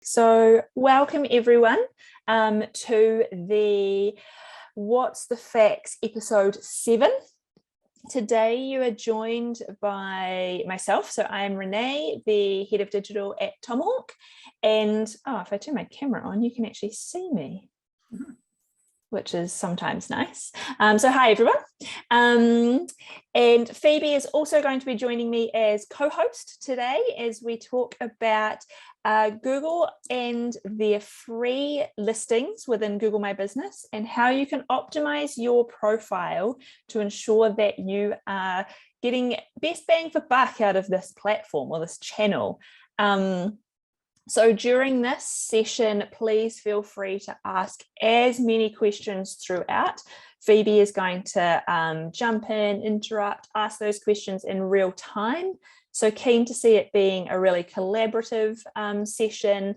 So welcome everyone to the What's the Facts episode 7. Today you are joined by myself. So I am Renee, the head of digital at Tomahawk. And if I turn my camera on, you can actually see me, which is sometimes nice. So hi everyone. And Phoebe is also going to be joining me as co-host today as we talk about Google and their free listings within Google My Business and how you can optimize your profile to ensure that you are getting best bang for buck out of this platform or this channel. So during this session, please feel free to ask as many questions throughout. Phoebe is going to jump in, interrupt, ask those questions in real time. So keen to see it being a really collaborative session.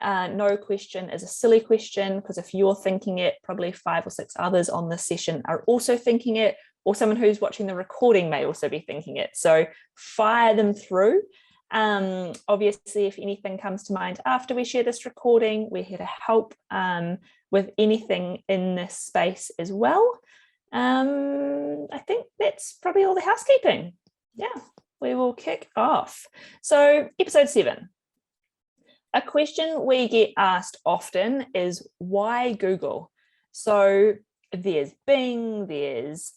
No question is a silly question, because if you're thinking it, probably 5 or 6 others on this session are also thinking it, or someone who's watching the recording may also be thinking it. So fire them through. Obviously, if anything comes to mind after we share this recording, we're here to help with anything in this space as well. I think that's probably all the housekeeping. Yeah, we will kick off. So episode 7. A question we get asked often is why Google? So there's Bing, there's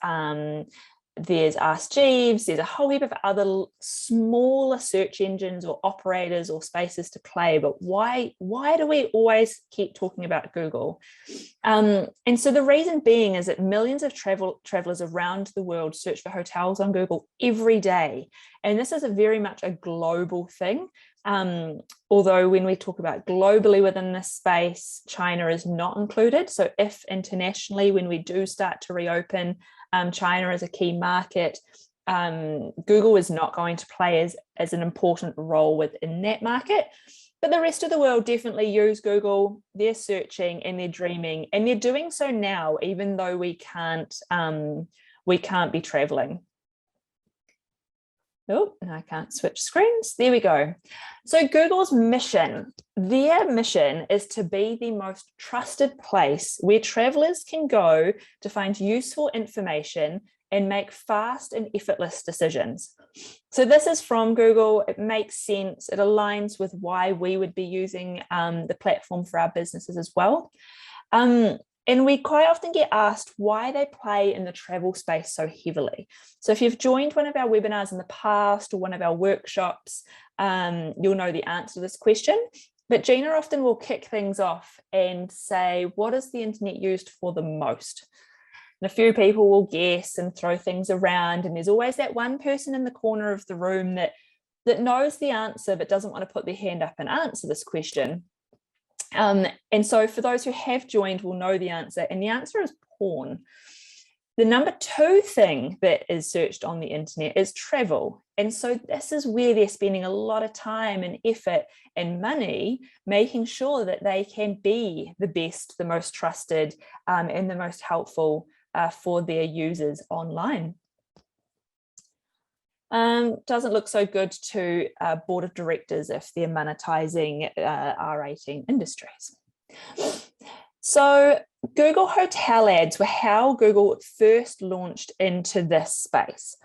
Ask Jeeves, there's a whole heap of other smaller search engines or operators or spaces to play, but why do we always keep talking about Google? And so the reason being is that millions of travelers around the world search for hotels on Google every day. And this is very much a global thing. Although when we talk about globally within this space, China is not included. So if internationally, when we do start to reopen, China is a key market, Google is not going to play as an important role within that market. But the rest of the world definitely use Google. They're searching and they're dreaming, and they're doing so now, even though we can't be traveling. Oh, no, I can't switch screens. There we go. So Google's mission, their mission is to be the most trusted place where travelers can go to find useful information and make fast and effortless decisions. So this is from Google. It makes sense. It aligns with why we would be using the platform for our businesses as well. And we quite often get asked why they play in the travel space so heavily. So if you've joined one of our webinars in the past or one of our workshops, you'll know the answer to this question. But Gina often will kick things off and say, what is the internet used for the most? And a few people will guess and throw things around. And there's always that one person in the corner of the room that knows the answer but doesn't want to put their hand up and answer this question. And so for those who have joined will know the answer, and the answer is porn. The number 2 thing that is searched on the internet is travel. And so this is where they're spending a lot of time and effort and money making sure that they can be the best, the most trusted, and the most helpful for their users online. Doesn't look so good to board of directors if they're monetizing R18 industries. So Google Hotel Ads were how Google first launched into this space.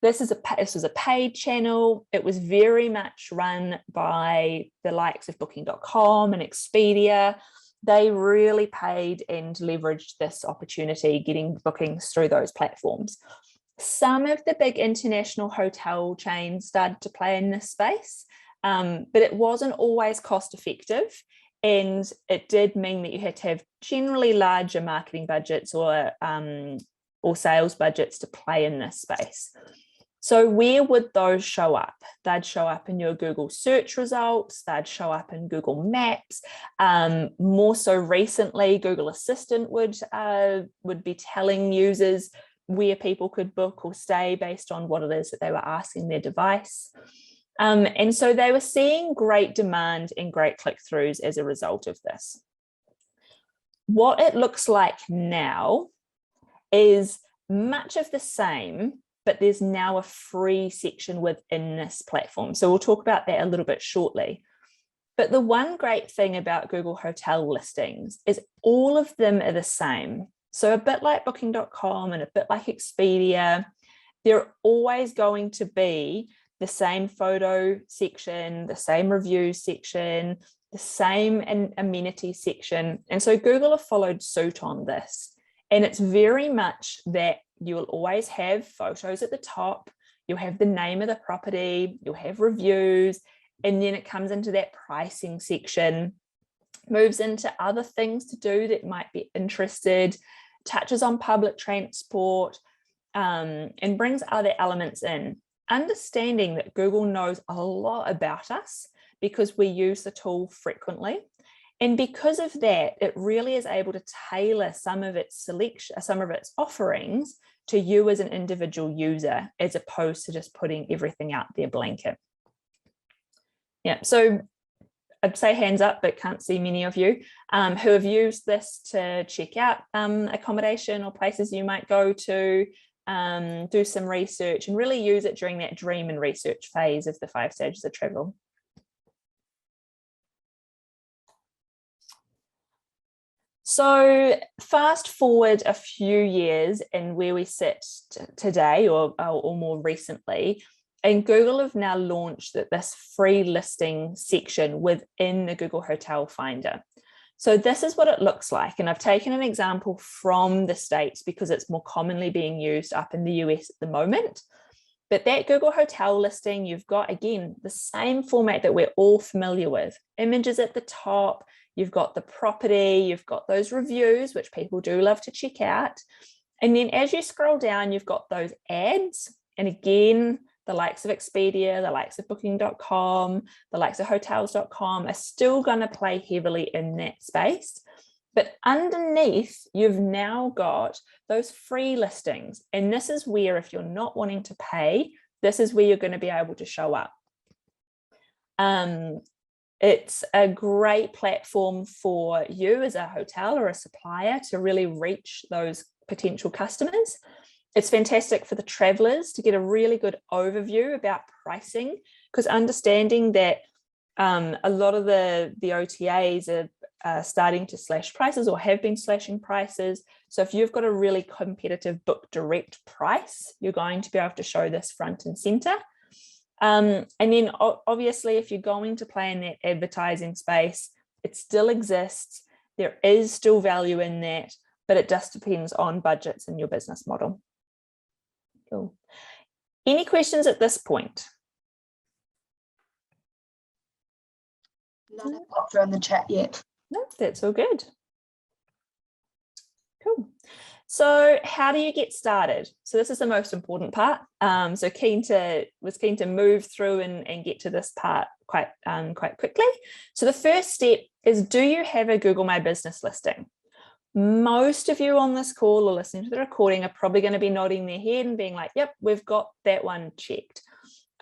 This was a paid channel. It was very much run by the likes of Booking.com and Expedia. They really paid and leveraged this opportunity, getting bookings through those platforms. Some of the big international hotel chains started to play in this space, but it wasn't always cost effective. And it did mean that you had to have generally larger marketing budgets or sales budgets to play in this space. So where would those show up? They'd show up in your Google search results. They'd show up in Google Maps. More so recently, Google Assistant would be telling users where people could book or stay based on what it is that they were asking their device. And so they were seeing great demand and great click-throughs as a result of this. What it looks like now is much of the same, but there's now a free section within this platform. So we'll talk about that a little bit shortly. But the one great thing about Google hotel listings is all of them are the same. So a bit like booking.com and a bit like Expedia, they're always going to be the same photo section, the same review section, the same amenity section. And so Google have followed suit on this. And it's very much that you will always have photos at the top, you'll have the name of the property, you'll have reviews, and then it comes into that pricing section, moves into other things to do that might be interested, touches on public transport, and brings other elements in. Understanding that Google knows a lot about us because we use the tool frequently. And because of that, it really is able to tailor some of its selection, some of its offerings to you as an individual user, as opposed to just putting everything out there blanket. Yeah, so I'd say hands up, but can't see many of you who have used this to check out accommodation or places you might go to, do some research and really use it during that dream and research phase of the 5 stages of travel. So fast forward a few years and where we sit today or more recently, and Google have now launched this free listing section within the Google Hotel Finder. So this is what it looks like. And I've taken an example from the States because it's more commonly being used up in the US at the moment. But that Google Hotel listing, you've got, again, the same format that we're all familiar with. Images at the top, you've got the property, you've got those reviews, which people do love to check out. And then as you scroll down, you've got those ads. And again, the likes of Expedia, the likes of booking.com, the likes of hotels.com are still going to play heavily in that space. But underneath, you've now got those free listings. And this is where, if you're not wanting to pay, this is where you're going to be able to show up. It's a great platform for you as a hotel or a supplier to really reach those potential customers. It's fantastic for the travelers to get a really good overview about pricing, because understanding that a lot of the OTAs are starting to slash prices or have been slashing prices. So if you've got a really competitive book direct price, you're going to be able to show this front and center. And then obviously, if you're going to play in that advertising space, it still exists. There is still value in that, but it just depends on budgets and your business model. Cool. Any questions at this point? None have popped through in the chat yet. No, that's all good. Cool. So how do you get started? So this is the most important part. So was keen to move through and get to this part quite quickly. So the first step is, do you have a Google My Business listing? Most of you on this call or listening to the recording are probably going to be nodding their head and being like, yep, we've got that one checked.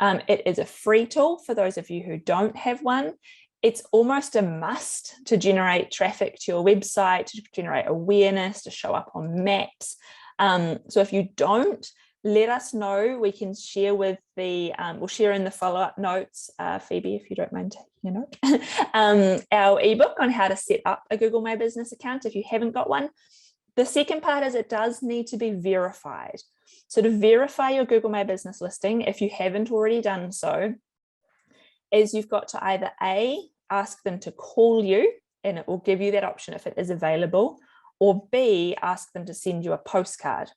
It is a free tool for those of you who don't have one. It's almost a must to generate traffic to your website, to generate awareness, to show up on maps. So if you don't, let us know. We can share with we'll share in the follow-up notes, Phoebe, if you don't mind taking a note, our ebook on how to set up a Google My Business account if you haven't got one. The second part is it does need to be verified. So to verify your Google My Business listing, if you haven't already done so, is you've got to either A, ask them to call you, and it will give you that option if it is available, or B, ask them to send you a postcard.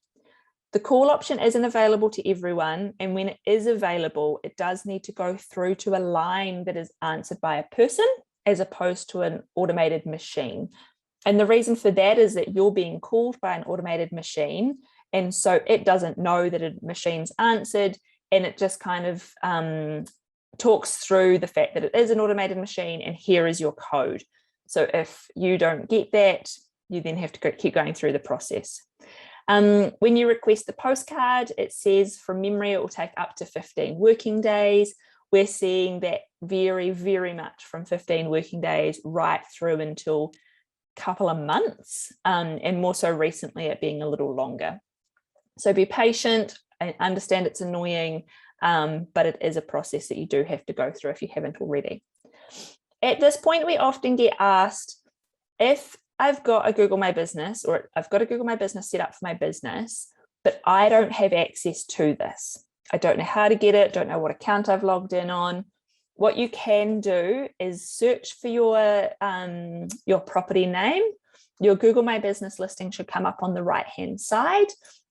The call option isn't available to everyone, and when it is available, it does need to go through to a line that is answered by a person as opposed to an automated machine. And the reason for that is that you're being called by an automated machine, and so it doesn't know that a machine's answered, and it just kind of talks through the fact that it is an automated machine and here is your code. So if you don't get that, you then have to keep going through the process. When you request the postcard, it says from memory it will take up to 15 working days. We're seeing that vary very much from 15 working days right through until a couple of months, and more so recently it being a little longer. So be patient. I understand it's annoying, but it is a process that you do have to go through if you haven't already. At this point, we often get asked, if I've got a Google My Business, or I've got a Google My Business set up for my business, but I don't have access to this. I don't know how to get it, don't know what account I've logged in on. What you can do is search for your property name. Your Google My Business listing should come up on the right-hand side.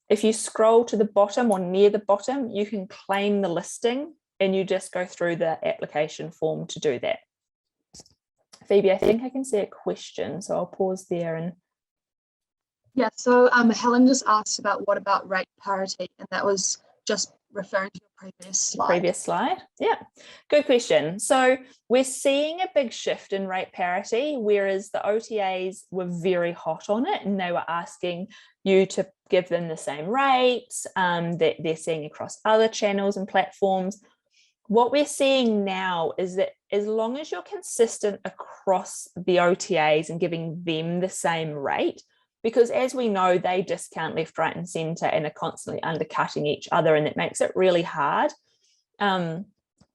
If you scroll to the bottom or near the bottom, you can claim the listing, and you just go through the application form to do that. Phoebe, I think I can see a question, so I'll pause there. And yeah, so Helen just asked about what about rate parity, and that was just referring to your previous slide. Yeah, good question. So we're seeing a big shift in rate parity, whereas the OTAs were very hot on it, and they were asking you to give them the same rates that they're seeing across other channels and platforms. What we're seeing now is that as long as you're consistent across the OTAs and giving them the same rate, because as we know, they discount left, right, and centre and are constantly undercutting each other, and it makes it really hard. And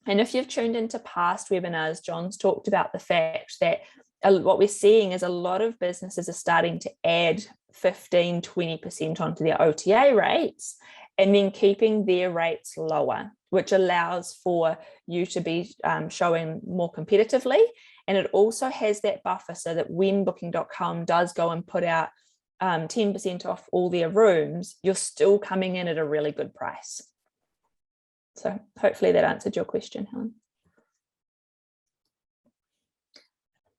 if you've tuned into past webinars, John's talked about the fact that what we're seeing is a lot of businesses are starting to add 15, 20% onto their OTA rates, and then keeping their rates lower, which allows for you to be showing more competitively. And it also has that buffer so that when booking.com does go and put out 10% off all their rooms, you're still coming in at a really good price. So hopefully that answered your question, Helen.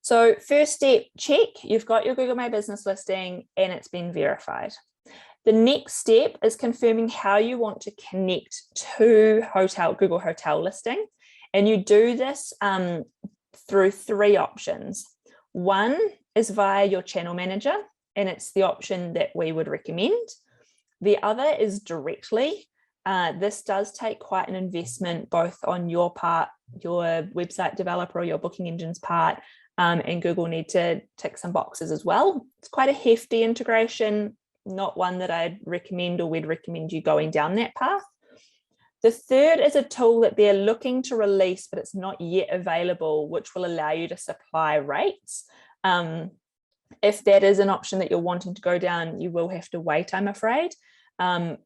So first step, check, you've got your Google My Business listing and it's been verified. The next step is confirming how you want to connect to Google Hotel listing. And you do this through three options. One is via your channel manager, and it's the option that we would recommend. The other is directly. This does take quite an investment, both on your part, your website developer or your booking engine's part, and Google need to tick some boxes as well. It's quite a hefty integration, not one that I'd recommend or we'd recommend you going down that path. The third is a tool that they're looking to release, but it's not yet available, which will allow you to supply rates. If that is an option that you're wanting to go down, you will have to wait, I'm afraid.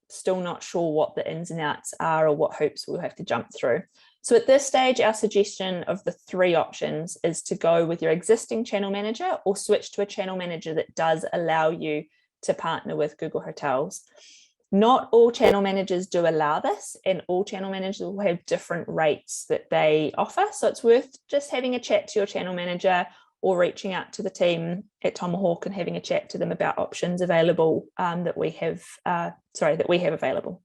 Still not sure what the ins and outs are or what hoops we'll have to jump through. So at this stage, our suggestion of the three options is to go with your existing channel manager or switch to a channel manager that does allow you to partner with Google Hotels. Not all channel managers do allow this, and all channel managers will have different rates that they offer. So it's worth just having a chat to your channel manager or reaching out to the team at Tomahawk and having a chat to them about options available that we have available.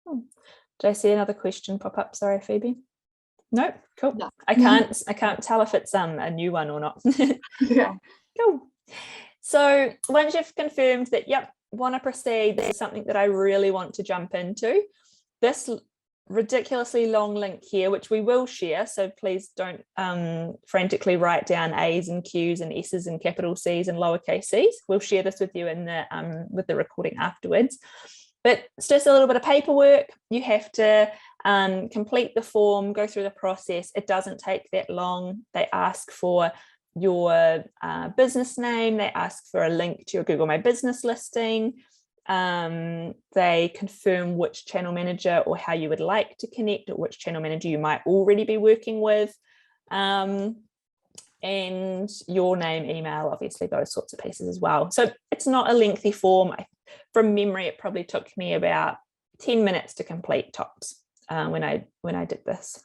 Did I see another question pop up? Sorry, Phoebe. No, cool. No. I can't tell if it's a new one or not. Yeah. Cool. So once you've confirmed that, yep, want to proceed, this is something that I really want to jump into, this ridiculously long link here, which we will share, so please don't frantically write down A's and Q's and S's and capital C's and lowercase c's. We'll share this with you in the with the recording afterwards. But it's just a little bit of paperwork. You have to complete the form, go through the process. It doesn't take that long. They ask for your business name. They ask for a link to your Google My Business listing. They confirm which channel manager or how you would like to connect, or which channel manager you might already be working with. And your name, email, obviously those sorts of pieces as well. So it's not a lengthy form. From memory, it probably took me about 10 minutes to complete tops when I did this.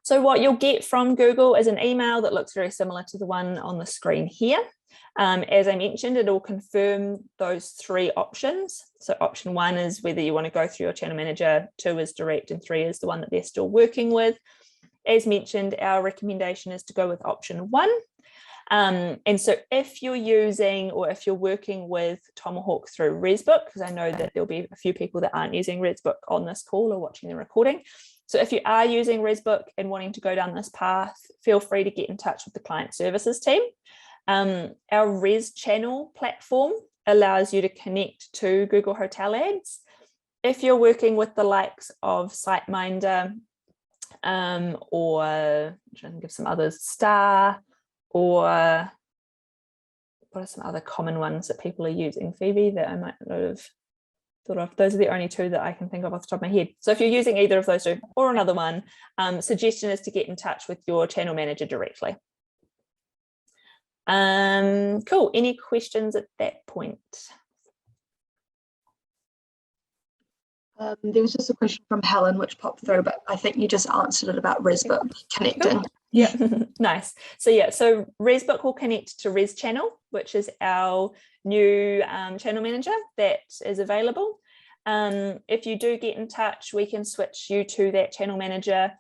So what you'll get from Google is an email that looks very similar to the one on the screen here. As I mentioned, it'll confirm those three options. So option one is whether you want to go through your channel manager, 2 is direct, and 3 is the one that they're still working with. As mentioned, our recommendation is to go with option 1. And so if you're using, or if you're working with Tomahawk through ResBook, because I know that there'll be a few people that aren't using ResBook on this call or watching the recording. So if you are using ResBook and wanting to go down this path, feel free to get in touch with the client services team. Our Res channel platform allows you to connect to Google Hotel Ads. If you're working with the likes of SiteMinder, or I'm trying to give some others, star, or what are some other common ones that people are using, Phoebe, that I might not have thought of? Those are the only two that I can think of off the top of my head. So if you're using either of those two or another one, suggestion is to get in touch with your channel manager directly. Cool. Any questions at that point? There was just a question from Helen which popped through, but I think you just answered it about ResBook connecting. Cool. Yeah, nice. So yeah, so ResBook will connect to Res Channel, which is our new channel manager that is available. If you do get in touch, we can switch you to that channel manager.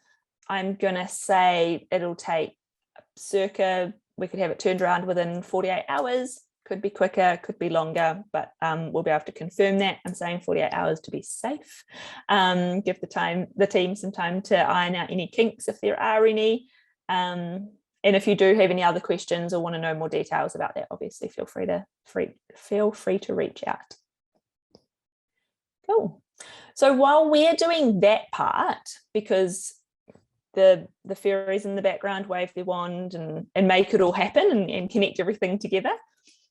I'm gonna say it'll take circa, we could have it turned around within 48 hours. Could be quicker, could be longer, but we'll be able to confirm that. I'm saying 48 hours to be safe. Give the team some time to iron out any kinks if there are any. And if you do have any other questions or want to know more details about that, obviously feel free to reach out. Cool. So while we're doing that part, because the fairies in the background wave their wand and make it all happen and connect everything together,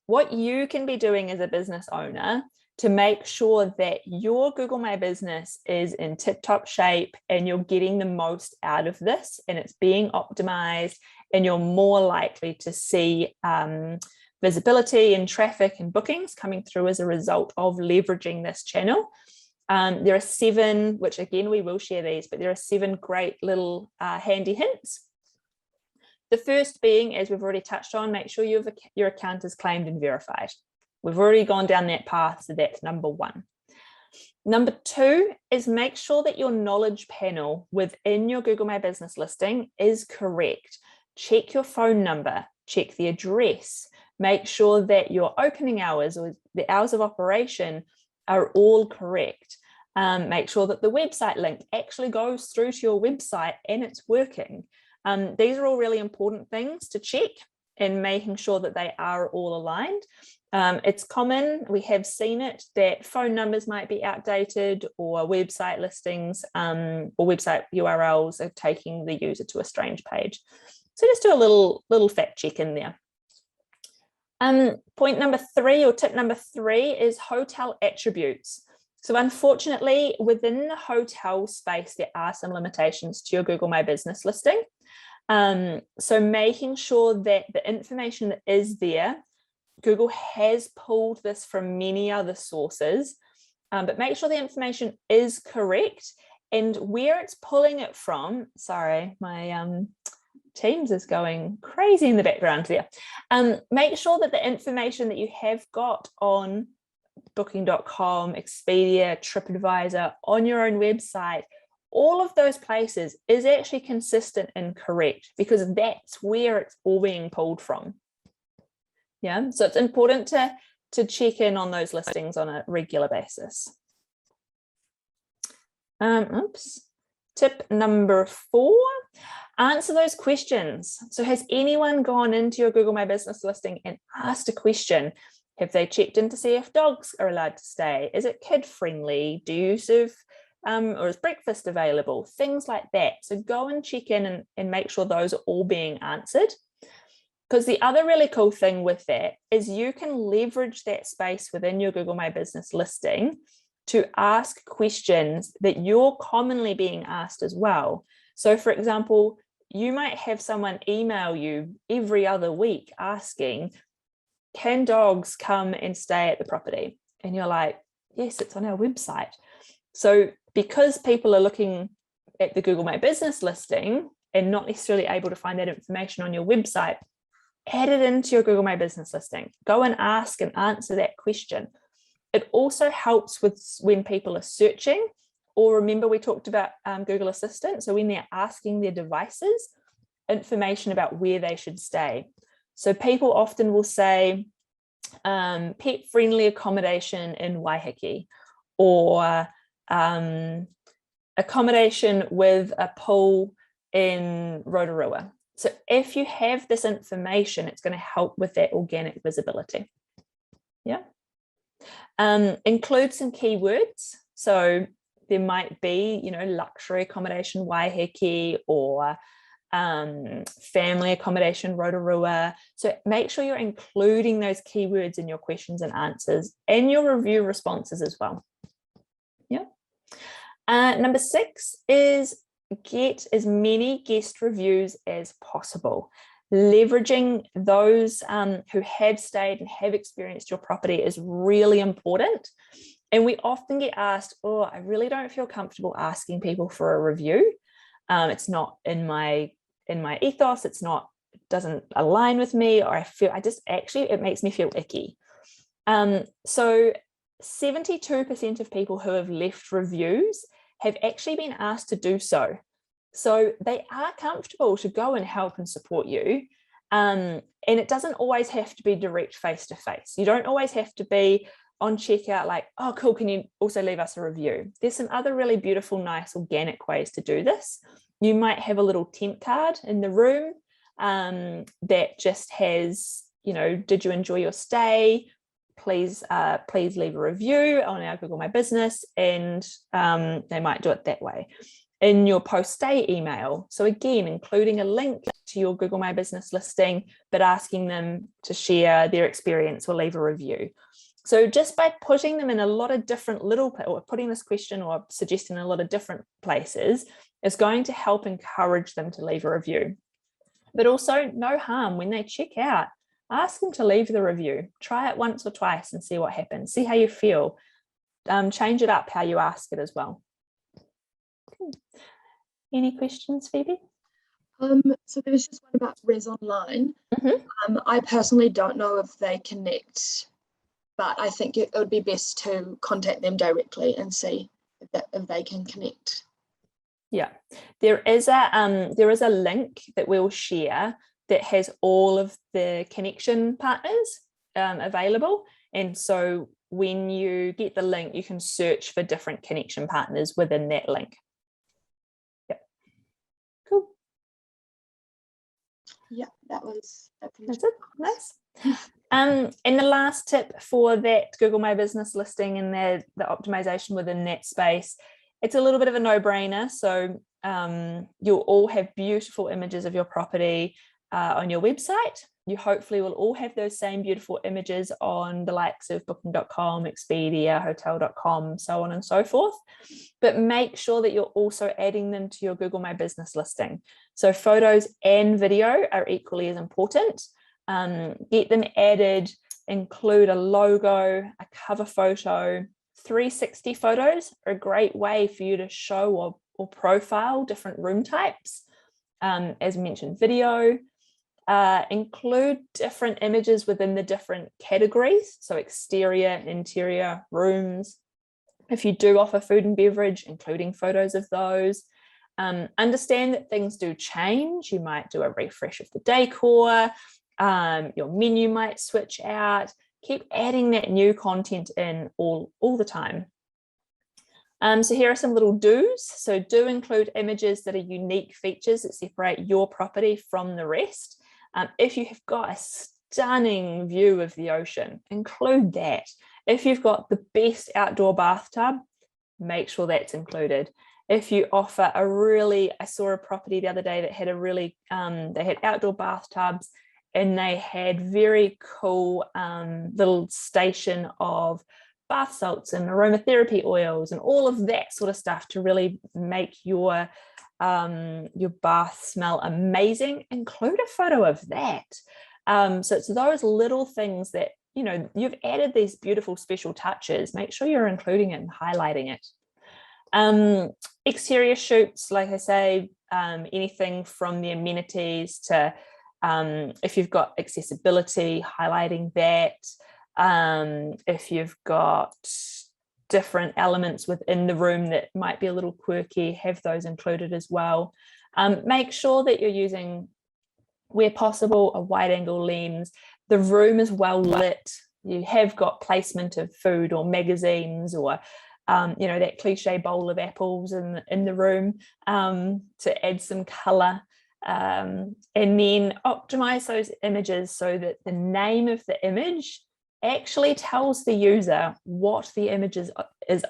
what you can be doing as a business owner to make sure that your Google My Business is in tip-top shape and you're getting the most out of this and it's being optimized and you're more likely to see visibility and traffic and bookings coming through as a result of leveraging this channel. There are 7, which again, we will share these, but there are 7 great little handy hints. The first being, as we've already touched on, make sure your account is claimed and verified. We've already gone down that path, so that's number 1. Number 2 is make sure that your knowledge panel within your Google My Business listing is correct. Check your phone number, check the address, make sure that your opening hours or the hours of operation are all correct. Make sure that the website link actually goes through to your website and it's working. These are all really important things to check and making sure that they are all aligned. It's common, we have seen it, that phone numbers might be outdated or website listings or website URLs are taking the user to a strange page. So just do a little fact check in there. Point number 3 or tip number 3 is hotel attributes. So unfortunately, within the hotel space, there are some limitations to your Google My Business listing. So making sure that the information that is there, Google has pulled this from many other sources, but make sure the information is correct and where it's pulling it from. Sorry, my Teams is going crazy in the background there. Make sure that the information that you have got on Booking.com, Expedia, TripAdvisor, on your own website, all of those places is actually consistent and correct because that's where it's all being pulled from. Yeah, so it's important to check in on those listings on a regular basis. Tip number 4, answer those questions. So has anyone gone into your Google My Business listing and asked a question? Have they checked in to see if dogs are allowed to stay? Is it kid friendly? Do you serve or is breakfast available? Things like that. So go and check in and make sure those are all being answered. Because the other really cool thing with that is you can leverage that space within your Google My Business listing to ask questions that you're commonly being asked as well. So for example, you might have someone email you every other week asking, can dogs come and stay at the property? And you're like, yes, it's on our website. So because people are looking at the Google My Business listing and not necessarily able to find that information on your website, add it into your Google My Business listing. Go and ask and answer that question. It also helps with when people are searching, or remember we talked about Google Assistant. So when they're asking their devices information about where they should stay. So people often will say pet-friendly accommodation in Waiheke, or accommodation with a pool in Rotorua. So if you have this information, it's going to help with that organic visibility. Yeah. Include some keywords. So there might be, you know, luxury accommodation Waiheke or family accommodation Rotorua. So make sure you're including those keywords in your questions and answers and your review responses as well. Yeah. Number 6 is get as many guest reviews as possible. Leveraging those who have stayed and have experienced your property is really important. And we often get asked, oh, I really don't feel comfortable asking people for a review. It's not in my ethos, it doesn't align with me, or it makes me feel icky. So 72% of people who have left reviews have actually been asked to do so. So they are comfortable to go and help and support you. And it doesn't always have to be direct face-to-face. You don't always have to be on checkout like, oh, cool, can you also leave us a review? There's some other really beautiful, nice, organic ways to do this. You might have a little temp card in the room that just has, you know, did you enjoy your stay? Please leave a review on our Google My Business, and they might do it that way. In your post-stay email. So again, including a link to your Google My Business listing, but asking them to share their experience or leave a review. So just by putting them in a lot of different or putting this question or suggesting a lot of different places is going to help encourage them to leave a review. But also no harm when they check out, ask them to leave the review. Try it once or twice and see what happens. See how you feel. Change it up how you ask it as well. Any questions, Phoebe? So there was just one about Res Online. I personally don't know if they connect, but I think it would be best to contact them directly and see if they can connect. Yeah, there is a link that we'll share that has all of the connection partners available, and so when you get the link, you can search for different connection partners within that link. Cool. Yeah, that's it. Nice. And the last tip for that Google My Business listing and the optimization within that space, it's a little bit of a no-brainer. So you'll all have beautiful images of your property on your website. You hopefully will all have those same beautiful images on the likes of booking.com, Expedia, hotel.com, so on and so forth. But make sure that you're also adding them to your Google My Business listing. So photos and video are equally as important. Get them added, include a logo, a cover photo. 360 photos are a great way for you to show or profile different room types. As mentioned, video. Include different images within the different categories, so exterior, interior, rooms. If you do offer food and beverage, including photos of those. Understand that things do change. You might do a refresh of the decor. Your menu might switch out. Keep adding that new content in all the time. So here are some little do's. So do include images that are unique features that separate your property from the rest. If you have got a stunning view of the ocean, include that. If you've got the best outdoor bathtub, make sure that's included. If you offer I saw a property the other day that had they had outdoor bathtubs, and they had very cool little station of bath salts and aromatherapy oils and all of that sort of stuff to really make your bath smell amazing. Include a photo of that. So it's those little things that, you know, you've added these beautiful special touches. Make sure you're including it and highlighting it. Exterior shoots, like I say, anything from the amenities to if you've got accessibility, highlighting that. If you've got different elements within the room that might be a little quirky, have those included as well. Make sure that you're using, where possible, a wide angle lens. The room is well lit. You have got placement of food or magazines or that cliche bowl of apples in the room to add some color. And then optimize those images so that the name of the image actually tells the user what the image is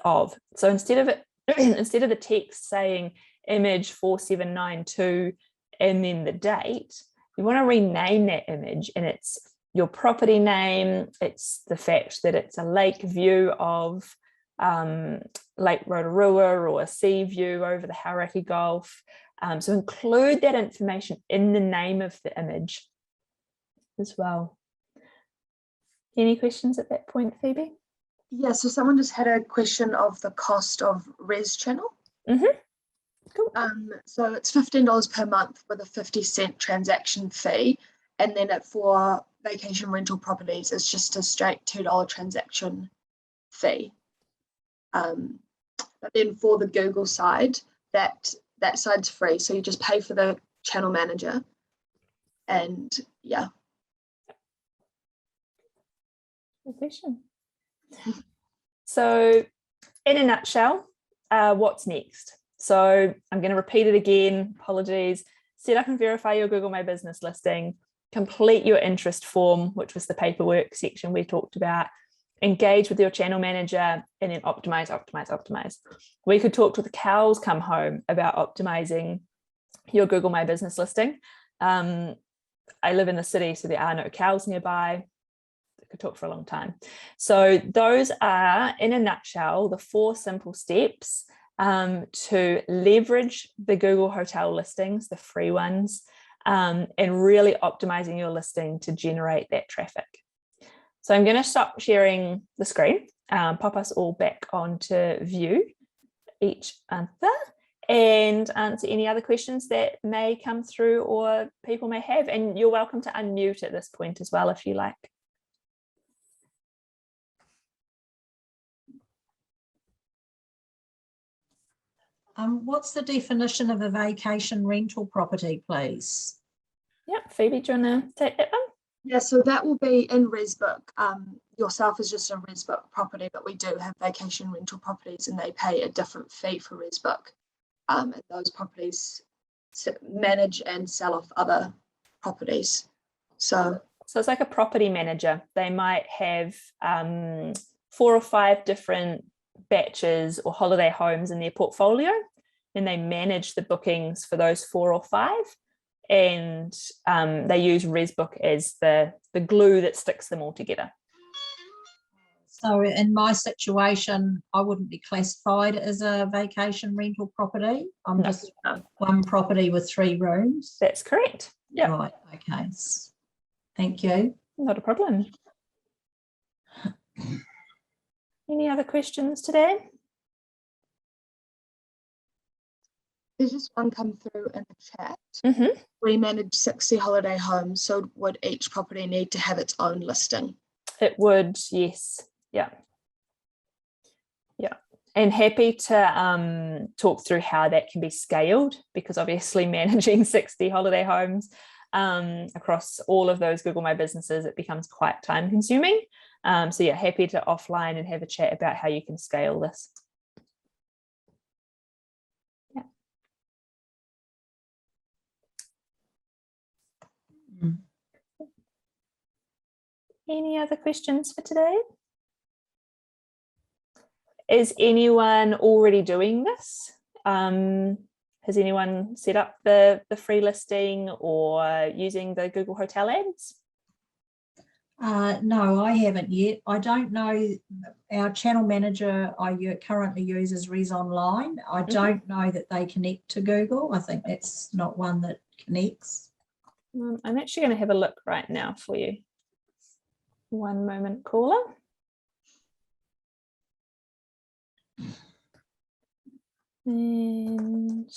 of. So instead of it instead of the text saying image 4792 and then the date, you want to rename that image, and it's your property name, it's the fact that it's a lake view of Lake Rotorua or a sea view over the Hauraki Gulf. So include that information in the name of the image as well. Any questions at that point, Phoebe? Yeah, so someone just had a question of the cost of Res Channel. Cool. So it's $15 per month with a 50-cent transaction fee, and then for vacation rental properties, it's just a straight $2 transaction fee. But then for the Google side, that side's free, so you just pay for the channel manager, and yeah. Good question. So in a nutshell, what's next? So I'm going to repeat it again, apologies. Set up and verify your Google My Business listing, complete your interest form, which was the paperwork section we talked about, engage with your channel manager, and then optimize. We could talk till the cows come home about optimizing your Google My Business listing. I live in the city, so there are no cows nearby. I could talk for a long time. So those are, in a nutshell, the 4 simple steps to leverage the Google Hotel listings, the free ones, and really optimizing your listing to generate that traffic. So I'm going to stop sharing the screen, pop us all back onto view each other, and answer any other questions that may come through or people may have. And you're welcome to unmute at this point as well if you like. What's the definition of a vacation rental property, please? Yep, Phoebe, do you want to take that one? Yeah, so that will be in ResBook. Yourself is just a ResBook property, but we do have vacation rental properties, and they pay a different fee for ResBook. And those properties manage and sell off other properties. So it's like a property manager. They might have 4 or 5 different batches or holiday homes in their portfolio, and they manage the bookings for those 4 or 5, and they use ResBook as the glue that sticks them all together. So in my situation, I wouldn't be classified as a vacation rental property. I'm just one property with 3 rooms. That's correct. Yeah. Right. Okay. Thank you. Not a problem. Any other questions today? there's just one come through in the chat. We manage 60 holiday homes, so would each property need to have its own listing? It would, yes. Yeah. And happy to talk through how that can be scaled, because obviously managing 60 holiday homes across all of those Google My Businesses, it becomes quite time consuming. So yeah, happy to offline and have a chat about how you can scale this. Yeah. Any other questions for today? Is anyone already doing this? Has anyone set up the free listing or using the Google Hotel ads? No, I haven't yet. I don't know. Our channel manager I currently uses Res Online. I don't know that they connect to Google. I think that's not one that connects. I'm actually going to have a look right now for you. One moment, caller. And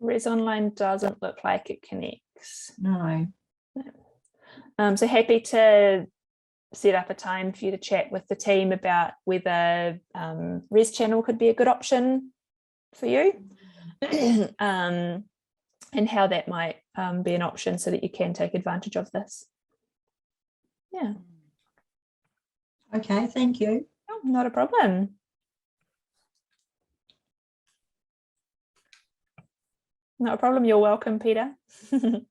Res Online doesn't look like it connects. No. So happy to set up a time for you to chat with the team about whether Res Channel could be a good option for you, and how that might be an option so that you can take advantage of this. Yeah. Okay, thank you. Oh, not a problem. Not a problem. You're welcome, Peter. Cool.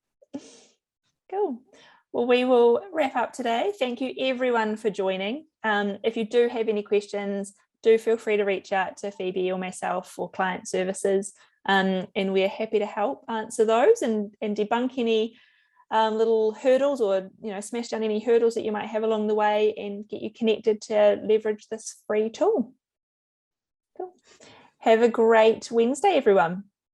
Well, we will wrap up today. Thank you everyone for joining. If you do have any questions, do feel free to reach out to Phoebe or myself for client services, and we're happy to help answer those and debunk any little hurdles, or smash down any hurdles that you might have along the way and get you connected to leverage this free tool. Cool. Have a great Wednesday, everyone.